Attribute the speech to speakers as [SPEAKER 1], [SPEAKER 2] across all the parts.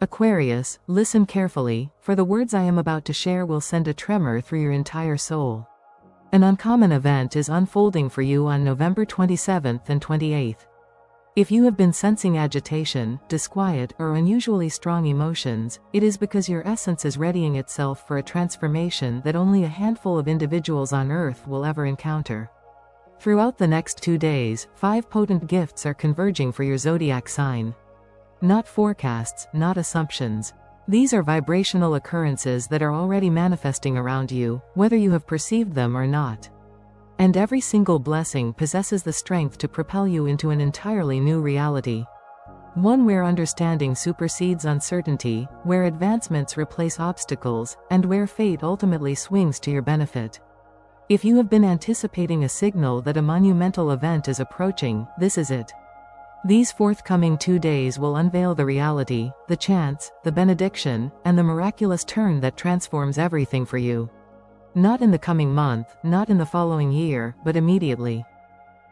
[SPEAKER 1] Aquarius, listen carefully, for the words I am about to share will send a tremor through your entire soul. An uncommon event is unfolding for you on November 27th and 28th. If you have been sensing agitation, disquiet, or unusually strong emotions, it is because your essence is readying itself for a transformation that only a handful of individuals on Earth will ever encounter. Throughout the next 2 days, 5 potent gifts are converging for your zodiac sign. Not forecasts, not assumptions. These are vibrational occurrences that are already manifesting around you, whether you have perceived them or not. And every single blessing possesses the strength to propel you into an entirely new reality. One where understanding supersedes uncertainty, where advancements replace obstacles, and where fate ultimately swings to your benefit. If you have been anticipating a signal that a monumental event is approaching, this is it. These forthcoming 2 days will unveil the reality, the chance, the benediction, and the miraculous turn that transforms everything for you. Not in the coming month, not in the following year, but immediately.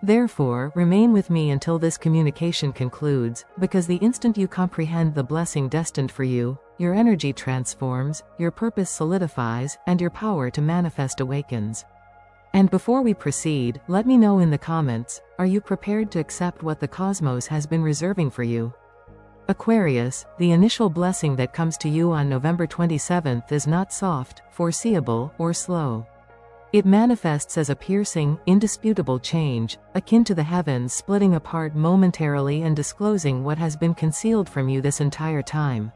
[SPEAKER 1] Therefore, remain with me until this communication concludes, because the instant you comprehend the blessing destined for you, your energy transforms, your purpose solidifies, and your power to manifest awakens. And before we proceed, let me know in the comments, are you prepared to accept what the cosmos has been reserving for you? Aquarius, the initial blessing that comes to you on November 27th is not soft, foreseeable, or slow. It manifests as a piercing, indisputable change, akin to the heavens splitting apart momentarily and disclosing what has been concealed from you this entire time.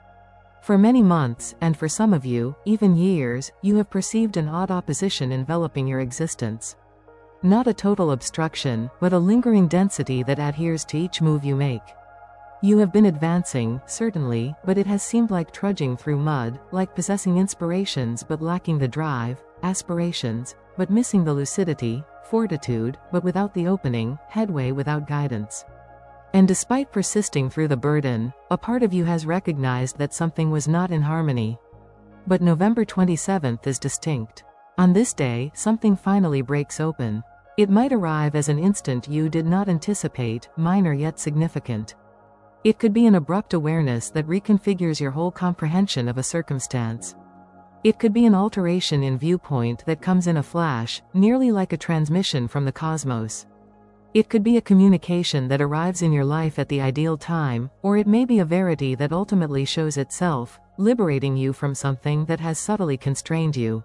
[SPEAKER 1] For many months, and for some of you, even years, you have perceived an odd opposition enveloping your existence. Not a total obstruction, but a lingering density that adheres to each move you make. You have been advancing, certainly, but it has seemed like trudging through mud, like possessing inspirations but lacking the drive, aspirations, but missing the lucidity, fortitude, but without the opening, headway without guidance. And despite persisting through the burden, a part of you has recognized that something was not in harmony. But November 27th is distinct. On this day, something finally breaks open. It might arrive as an instant you did not anticipate, minor yet significant. It could be an abrupt awareness that reconfigures your whole comprehension of a circumstance. It could be an alteration in viewpoint that comes in a flash, nearly like a transmission from the cosmos. It could be a communication that arrives in your life at the ideal time, or it may be a verity that ultimately shows itself, liberating you from something that has subtly constrained you.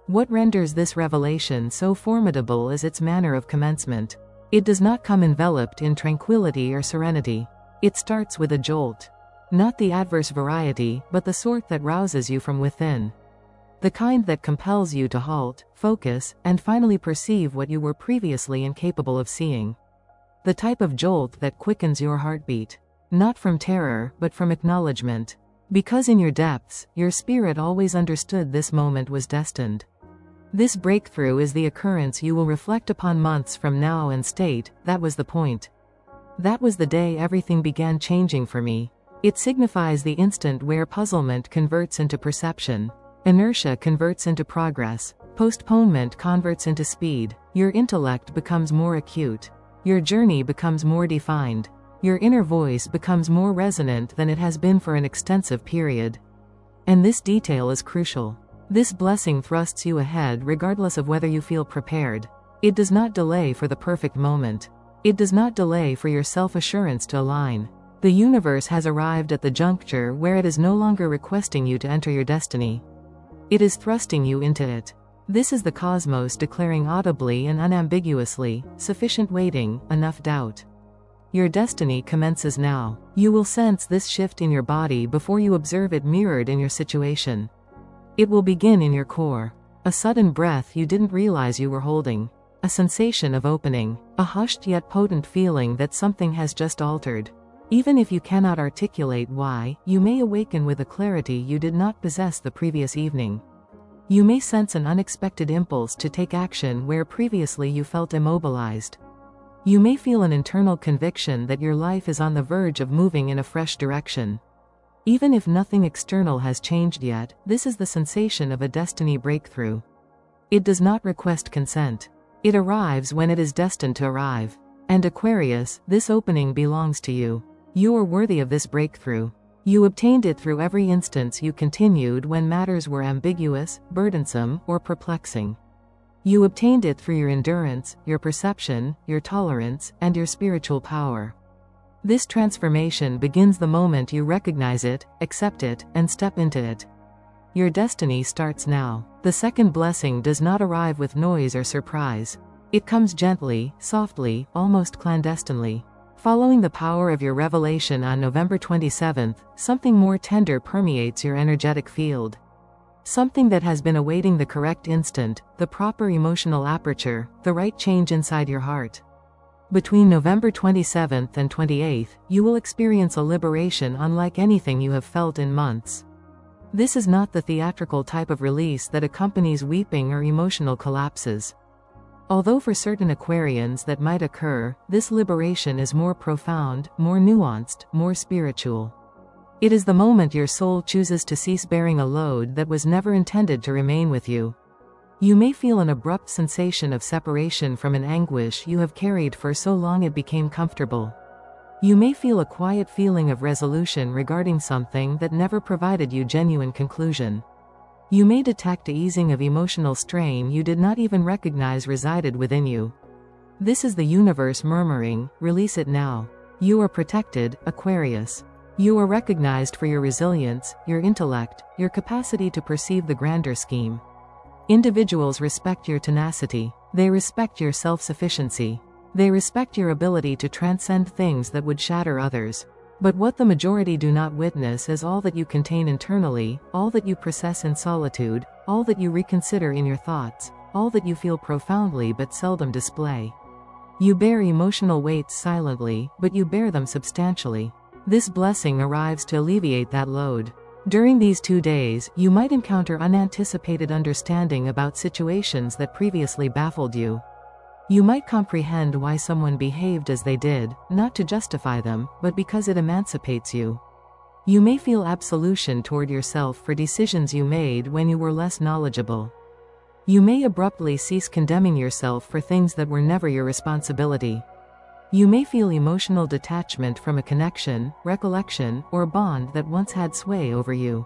[SPEAKER 1] What renders this revelation so formidable is its manner of commencement. It does not come enveloped in tranquility or serenity. It starts with a jolt. Not the adverse variety, but the sort that rouses you from within. The kind that compels you to halt, focus, and finally perceive what you were previously incapable of seeing. The type of jolt that quickens your heartbeat. Not from terror, but from acknowledgement. Because in your depths, your spirit always understood this moment was destined. This breakthrough is the occurrence you will reflect upon months from now and state, that was the point. That was the day everything began changing for me. It signifies the instant where puzzlement converts into perception. Inertia converts into progress. Postponement converts into speed. Your intellect becomes more acute. Your journey becomes more defined. Your inner voice becomes more resonant than it has been for an extensive period. And this detail is crucial. This blessing thrusts you ahead regardless of whether you feel prepared. It does not delay for the perfect moment. It does not delay for your self-assurance to align. The universe has arrived at the juncture where it is no longer requesting you to enter your destiny. It is thrusting you into it. This is the cosmos declaring audibly and unambiguously, sufficient waiting, enough doubt. Your destiny commences now. You will sense this shift in your body before you observe it mirrored in your situation. It will begin in your core. A sudden breath you didn't realize you were holding. A sensation of opening. A hushed yet potent feeling that something has just altered. Even if you cannot articulate why, you may awaken with a clarity you did not possess the previous evening. You may sense an unexpected impulse to take action where previously you felt immobilized. You may feel an internal conviction that your life is on the verge of moving in a fresh direction. Even if nothing external has changed yet, this is the sensation of a destiny breakthrough. It does not request consent. It arrives when it is destined to arrive. And Aquarius, this opening belongs to you. You are worthy of this breakthrough. You obtained it through every instance you continued when matters were ambiguous, burdensome, or perplexing. You obtained it through your endurance, your perception, your tolerance, and your spiritual power. This transformation begins the moment you recognize it, accept it, and step into it. Your destiny starts now. The second blessing does not arrive with noise or surprise. It comes gently, softly, almost clandestinely. Following the power of your revelation on November 27th, something more tender permeates your energetic field. Something that has been awaiting the correct instant, the proper emotional aperture, the right change inside your heart. Between November 27th and 28th, you will experience a liberation unlike anything you have felt in months. This is not the theatrical type of release that accompanies weeping or emotional collapses. Although for certain Aquarians that might occur, this liberation is more profound, more nuanced, more spiritual. It is the moment your soul chooses to cease bearing a load that was never intended to remain with you. You may feel an abrupt sensation of separation from an anguish you have carried for so long it became comfortable. You may feel a quiet feeling of resolution regarding something that never provided you genuine conclusion. You may detect an easing of emotional strain you did not even recognize resided within you. This is the universe murmuring, "Release it now. You are protected, Aquarius. You are recognized for your resilience, your intellect, your capacity to perceive the grander scheme." Individuals respect your tenacity. They respect your self-sufficiency. They respect your ability to transcend things that would shatter others. But what the majority do not witness is all that you contain internally, all that you process in solitude, all that you reconsider in your thoughts, all that you feel profoundly but seldom display. You bear emotional weights silently, but you bear them substantially. This blessing arrives to alleviate that load. During these 2 days, you might encounter unanticipated understanding about situations that previously baffled you. You might comprehend why someone behaved as they did, not to justify them, but because it emancipates you. You may feel absolution toward yourself for decisions you made when you were less knowledgeable. You may abruptly cease condemning yourself for things that were never your responsibility. You may feel emotional detachment from a connection, recollection, or bond that once had sway over you.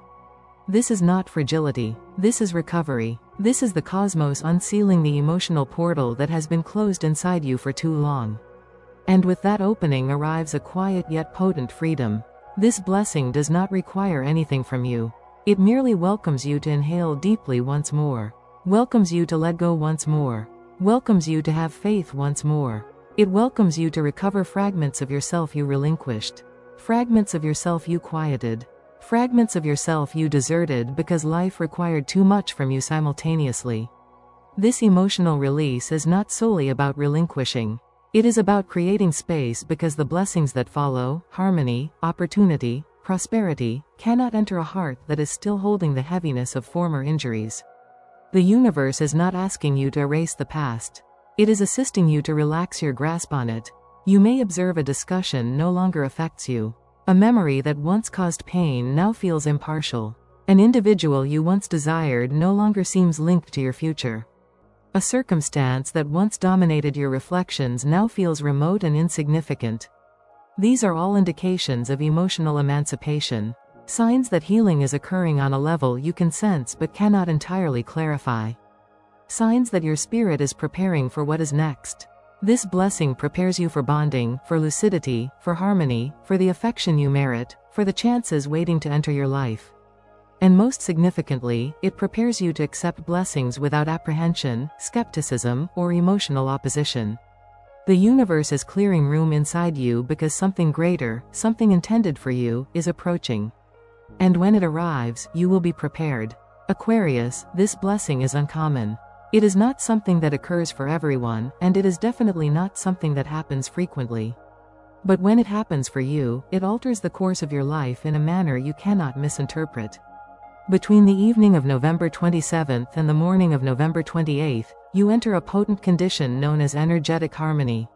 [SPEAKER 1] This is not fragility. This is recovery. This is the cosmos unsealing the emotional portal that has been closed inside you for too long. And with that opening arrives a quiet yet potent freedom. This blessing does not require anything from you. It merely welcomes you to inhale deeply once more. Welcomes you to let go once more. Welcomes you to have faith once more. It welcomes you to recover fragments of yourself you relinquished. Fragments of yourself you quieted. Fragments of yourself you deserted because life required too much from you simultaneously. This emotional release is not solely about relinquishing. It is about creating space because the blessings that follow, harmony, opportunity, prosperity, cannot enter a heart that is still holding the heaviness of former injuries. The universe is not asking you to erase the past. It is assisting you to relax your grasp on it. You may observe a discussion no longer affects you. A memory that once caused pain now feels impartial. An individual you once desired no longer seems linked to your future. A circumstance that once dominated your reflections now feels remote and insignificant. These are all indications of emotional emancipation. Signs that healing is occurring on a level you can sense but cannot entirely clarify. Signs that your spirit is preparing for what is next. This blessing prepares you for bonding, for lucidity, for harmony, for the affection you merit, for the chances waiting to enter your life. And most significantly, it prepares you to accept blessings without apprehension, skepticism, or emotional opposition. The universe is clearing room inside you because something greater, something intended for you, is approaching. And when it arrives, you will be prepared. Aquarius, this blessing is uncommon. It is not something that occurs for everyone, and it is definitely not something that happens frequently. But when it happens for you, it alters the course of your life in a manner you cannot misinterpret. Between the evening of November 27th and the morning of November 28th, you enter a potent condition known as energetic harmony.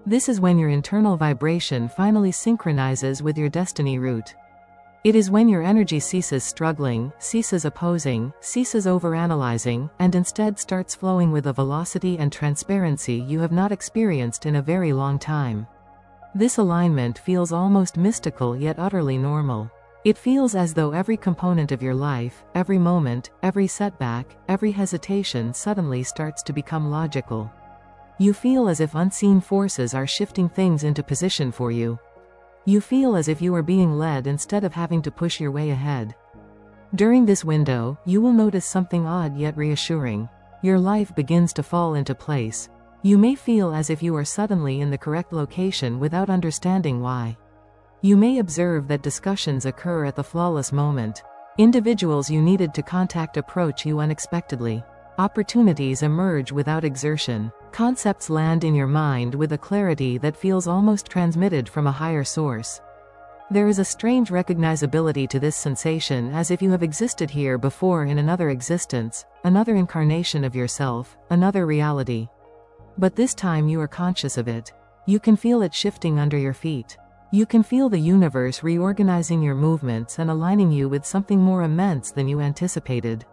[SPEAKER 1] This is when your internal vibration finally synchronizes with your destiny root. It is when your energy ceases struggling, ceases opposing, ceases overanalyzing, and instead starts flowing with a velocity and transparency you have not experienced in a very long time. This alignment feels almost mystical yet utterly normal. It feels as though every component of your life, every moment, every setback, every hesitation suddenly starts to become logical. You feel as if unseen forces are shifting things into position for you. You feel as if you are being led instead of having to push your way ahead. During this window, you will notice something odd yet reassuring. Your life begins to fall into place. You may feel as if you are suddenly in the correct location without understanding why. You may observe that discussions occur at the flawless moment. Individuals you needed to contact approach you unexpectedly. Opportunities emerge without exertion. Concepts land in your mind with a clarity that feels almost transmitted from a higher source. There is a strange recognizability to this sensation, as if you have existed here before in another existence, another incarnation of yourself, another reality. But this time you are conscious of it. You can feel it shifting under your feet. You can feel the universe reorganizing your movements and aligning you with something more immense than you anticipated.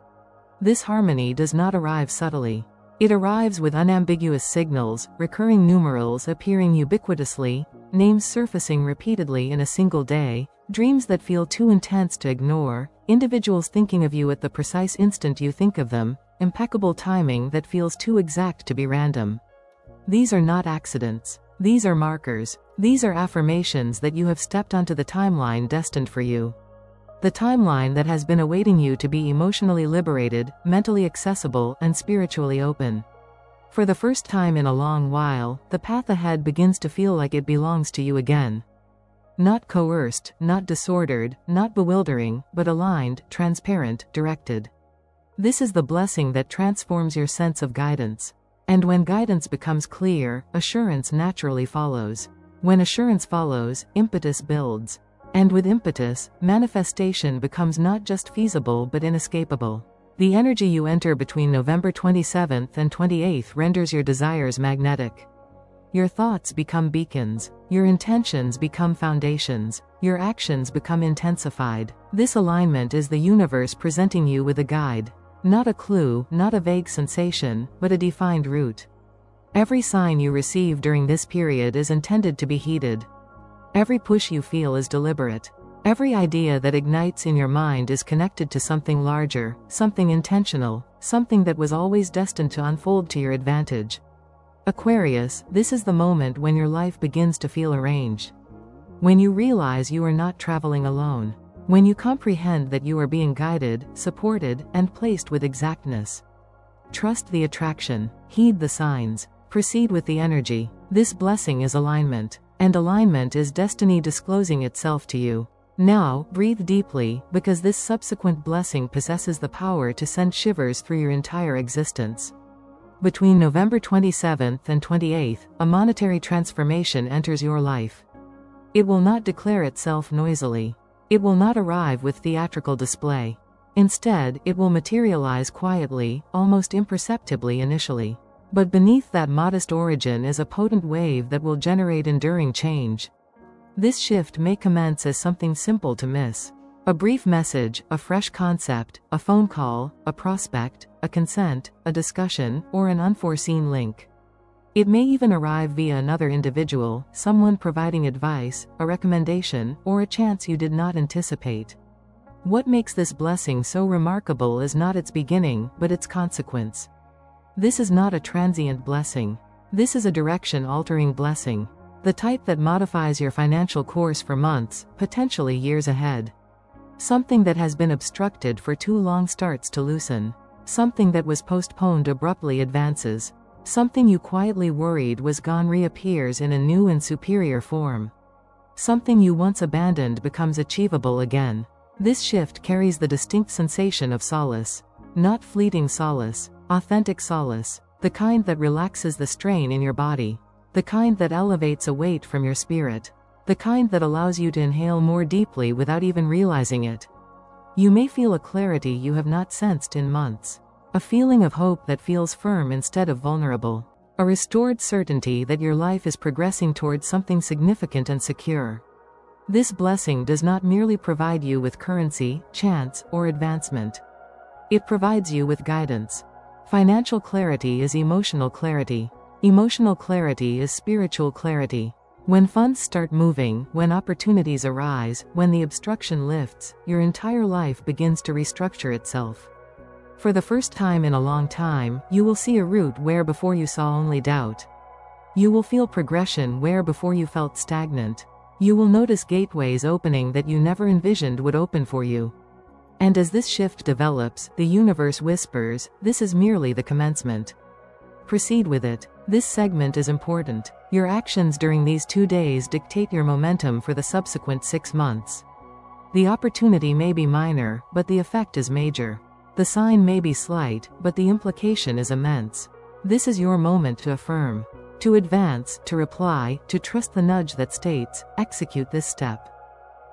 [SPEAKER 1] This harmony does not arrive subtly. It arrives with unambiguous signals, recurring numerals appearing ubiquitously, names surfacing repeatedly in a single day, dreams that feel too intense to ignore, individuals thinking of you at the precise instant you think of them, impeccable timing that feels too exact to be random. These are not accidents. These are markers. These are affirmations that you have stepped onto the timeline destined for you. The timeline that has been awaiting you to be emotionally liberated, mentally accessible, and spiritually open. For the first time in a long while, the path ahead begins to feel like it belongs to you again. Not coerced, not disordered, not bewildering, but aligned, transparent, directed. This is the blessing that transforms your sense of guidance. And when guidance becomes clear, assurance naturally follows. When assurance follows, impetus builds. And with impetus, manifestation becomes not just feasible but inescapable. The energy you enter between November 27th and 28th renders your desires magnetic. Your thoughts become beacons. Your intentions become foundations. Your actions become intensified. This alignment is the universe presenting you with a guide. Not a clue, not a vague sensation, but a defined route. Every sign you receive during this period is intended to be heeded. Every push you feel is deliberate. Every idea that ignites in your mind is connected to something larger, something intentional, something that was always destined to unfold to your advantage. Aquarius, this is the moment when your life begins to feel arranged. When you realize you are not traveling alone. When you comprehend that you are being guided, supported, and placed with exactness. Trust the attraction. Heed the signs. Proceed with the energy. This blessing is alignment. And alignment is destiny disclosing itself to you. Now, breathe deeply, because this subsequent blessing possesses the power to send shivers through your entire existence. Between November 27th and 28th, a monetary transformation enters your life. It will not declare itself noisily. It will not arrive with theatrical display. Instead, it will materialize quietly, almost imperceptibly initially. But beneath that modest origin is a potent wave that will generate enduring change. This shift may commence as something simple to miss. A brief message, a fresh concept, a phone call, a prospect, a consent, a discussion, or an unforeseen link. It may even arrive via another individual, someone providing advice, a recommendation, or a chance you did not anticipate. What makes this blessing so remarkable is not its beginning, but its consequence. This is not a transient blessing. This is a direction-altering blessing. The type that modifies your financial course for months, potentially years ahead. Something that has been obstructed for too long starts to loosen. Something that was postponed abruptly advances. Something you quietly worried was gone reappears in a new and superior form. Something you once abandoned becomes achievable again. This shift carries the distinct sensation of solace. Not fleeting solace. Authentic solace. The kind that relaxes the strain in your body. The kind that elevates a weight from your spirit. The kind that allows you to inhale more deeply without even realizing it. You may feel a clarity you have not sensed in months. A feeling of hope that feels firm instead of vulnerable. A restored certainty that your life is progressing towards something significant and secure. This blessing does not merely provide you with currency, chance, or advancement. It provides you with guidance. Financial clarity is emotional clarity. Emotional clarity is spiritual clarity. When funds start moving, when opportunities arise, when the obstruction lifts, your entire life begins to restructure itself. For the first time in a long time, you will see a route where before you saw only doubt. You will feel progression where before you felt stagnant. You will notice gateways opening that you never envisioned would open for you. And as this shift develops, the universe whispers, this is merely the commencement. Proceed with it. This segment is important. Your actions during these 2 days dictate your momentum for the subsequent 6 months. The opportunity may be minor, but the effect is major. The sign may be slight, but the implication is immense. This is your moment to affirm, to advance, to reply, to trust the nudge that states, execute this step.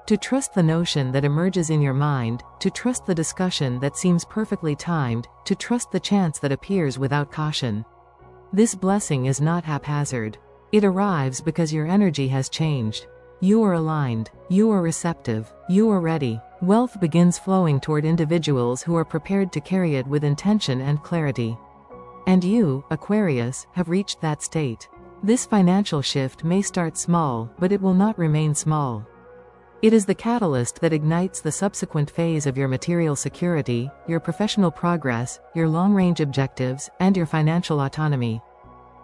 [SPEAKER 1] To trust the notion that emerges in your mind, to trust the discussion that seems perfectly timed, to trust the chance that appears without caution. This blessing is not haphazard. It arrives because your energy has changed. You are aligned. You are receptive. You are ready. Wealth begins flowing toward individuals who are prepared to carry it with intention and clarity. And you, Aquarius, have reached that state. This financial shift may start small, but it will not remain small. It is the catalyst that ignites the subsequent phase of your material security, your professional progress, your long-range objectives, and your financial autonomy.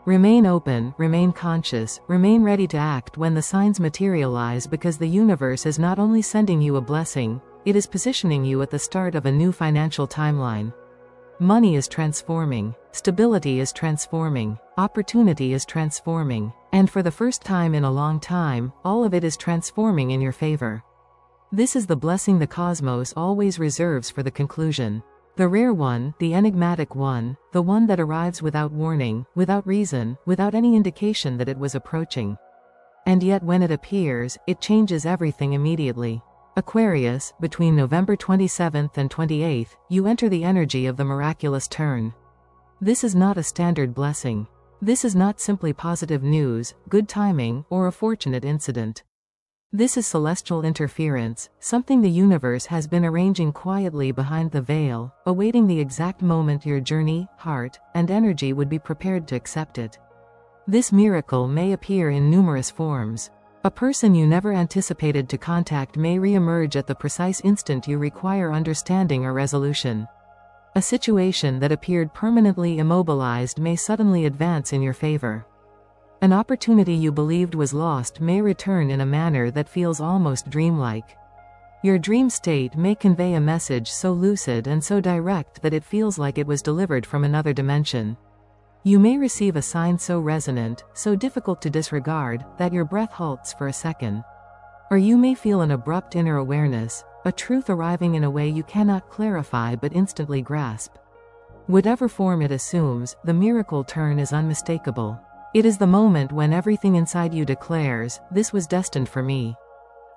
[SPEAKER 1] Remain open, remain conscious, remain ready to act when the signs materialize, because the universe is not only sending you a blessing, it is positioning you at the start of a new financial timeline. Money is transforming, stability is transforming, opportunity is transforming, and for the first time in a long time, all of it is transforming in your favor. This is the blessing the cosmos always reserves for the conclusion. The rare one, the enigmatic one, the one that arrives without warning, without reason, without any indication that it was approaching. And yet when it appears, it changes everything immediately. Aquarius, between November 27th and 28th, you enter the energy of the miraculous turn. This is not a standard blessing. This is not simply positive news, good timing, or a fortunate incident. This is celestial interference, something the universe has been arranging quietly behind the veil, awaiting the exact moment your journey, heart, and energy would be prepared to accept it. This miracle may appear in numerous forms. A person you never anticipated to contact may re-emerge at the precise instant you require understanding or resolution. A situation that appeared permanently immobilized may suddenly advance in your favor. An opportunity you believed was lost may return in a manner that feels almost dreamlike. Your dream state may convey a message so lucid and so direct that it feels like it was delivered from another dimension. You may receive a sign so resonant, so difficult to disregard, that your breath halts for a second. Or you may feel an abrupt inner awareness, a truth arriving in a way you cannot clarify but instantly grasp. Whatever form it assumes, the miracle turn is unmistakable. It is the moment when everything inside you declares, this was destined for me.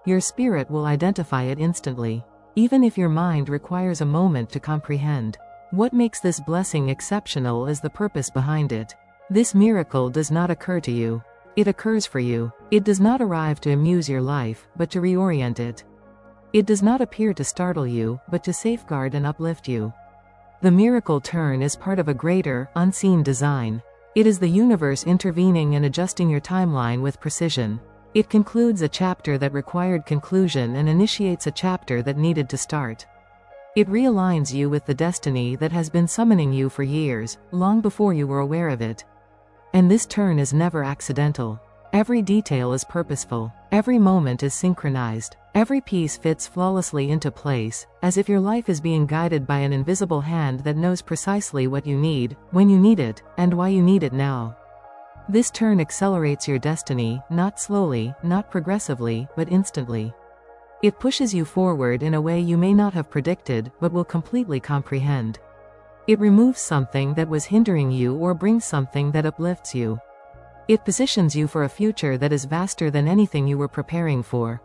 [SPEAKER 1] Your spirit will identify it instantly, even if your mind requires a moment to comprehend. What makes this blessing exceptional is the purpose behind it. This miracle does not occur to you. It occurs for you. It does not arrive to amuse your life, but to reorient it. It does not appear to startle you, but to safeguard and uplift you. The miracle turn is part of a greater, unseen design. It is the universe intervening and adjusting your timeline with precision. It concludes a chapter that required conclusion and initiates a chapter that needed to start. It realigns you with the destiny that has been summoning you for years, long before you were aware of it. And this turn is never accidental. Every detail is purposeful. Every moment is synchronized. Every piece fits flawlessly into place, as if your life is being guided by an invisible hand that knows precisely what you need, when you need it, and why you need it now. This turn accelerates your destiny, not slowly, not progressively, but instantly. It pushes you forward in a way you may not have predicted, but will completely comprehend. It removes something that was hindering you or brings something that uplifts you. It positions you for a future that is vaster than anything you were preparing for.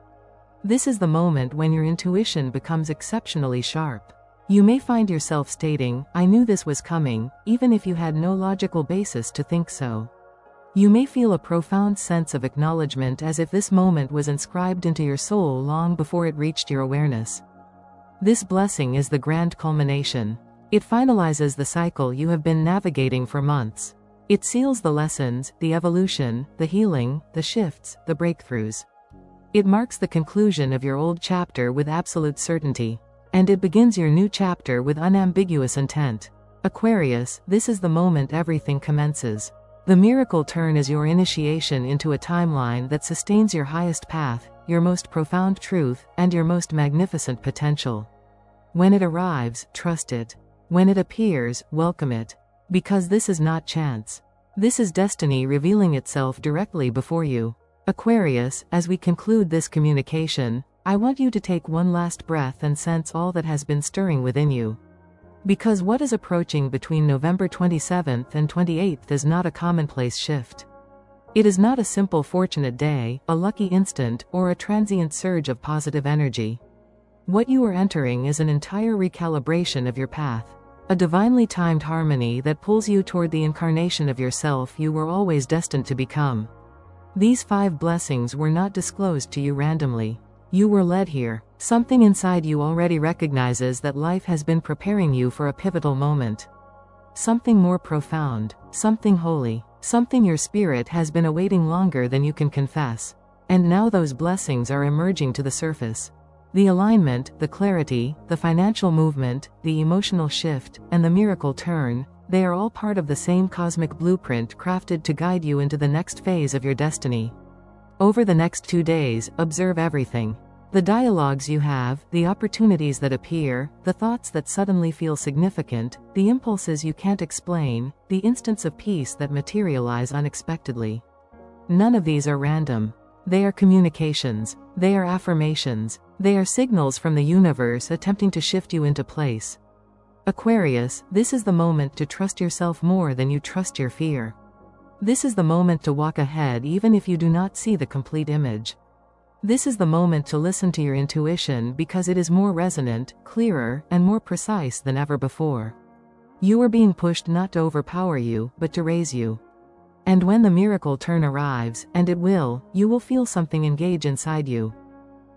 [SPEAKER 1] This is the moment when your intuition becomes exceptionally sharp. You may find yourself stating, I knew this was coming, even if you had no logical basis to think so. You may feel a profound sense of acknowledgement, as if this moment was inscribed into your soul long before it reached your awareness. This blessing is the grand culmination. It finalizes the cycle you have been navigating for months. It seals the lessons, the evolution, the healing, the shifts, the breakthroughs. It marks the conclusion of your old chapter with absolute certainty. And it begins your new chapter with unambiguous intent. Aquarius, this is the moment everything commences. The miracle turn is your initiation into a timeline that sustains your highest path, your most profound truth, and your most magnificent potential. When it arrives, trust it. When it appears, welcome it. Because this is not chance. This is destiny revealing itself directly before you. Aquarius, as we conclude this communication, I want you to take one last breath and sense all that has been stirring within you. Because what is approaching between November 27th and 28th is not a commonplace shift. It is not a simple fortunate day, a lucky instant, or a transient surge of positive energy. What you are entering is an entire recalibration of your path. A divinely timed harmony that pulls you toward the incarnation of yourself you were always destined to become. These 5 blessings were not disclosed to you randomly. You were led here. Something inside you already recognizes that life has been preparing you for a pivotal moment. Something more profound, something holy, something your spirit has been awaiting longer than you can confess. And now those blessings are emerging to the surface. The alignment, the clarity, the financial movement, the emotional shift, and the miracle turn, they are all part of the same cosmic blueprint crafted to guide you into the next phase of your destiny. Over the next 2 days, observe everything. The dialogues you have, the opportunities that appear, the thoughts that suddenly feel significant, the impulses you can't explain, the instants of peace that materialize unexpectedly. None of these are random. They are communications. They are affirmations. They are signals from the universe attempting to shift you into place. Aquarius, this is the moment to trust yourself more than you trust your fear. This is the moment to walk ahead even if you do not see the complete image. This is the moment to listen to your intuition because it is more resonant, clearer, and more precise than ever before. You are being pushed not to overpower you, but to raise you. And when the miracle turn arrives, and it will, you will feel something engage inside you.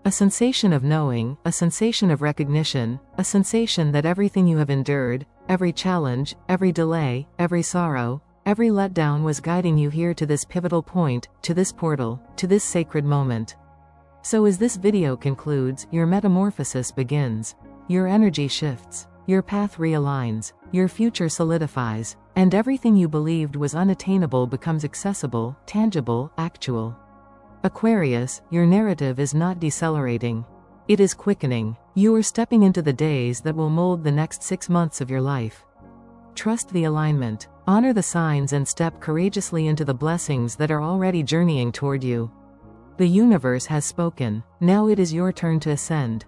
[SPEAKER 1] A sensation of knowing, a sensation of recognition, a sensation that everything you have endured, every challenge, every delay, every sorrow, every letdown was guiding you here to this pivotal point, to this portal, to this sacred moment. So as this video concludes, your metamorphosis begins. Your energy shifts. Your path realigns. Your future solidifies. And everything you believed was unattainable becomes accessible, tangible, actual. Aquarius, your narrative is not decelerating. It is quickening. You are stepping into the days that will mold the next 6 months of your life. Trust the alignment. Honor the signs and step courageously into the blessings that are already journeying toward you. The universe has spoken. Now it is your turn to ascend.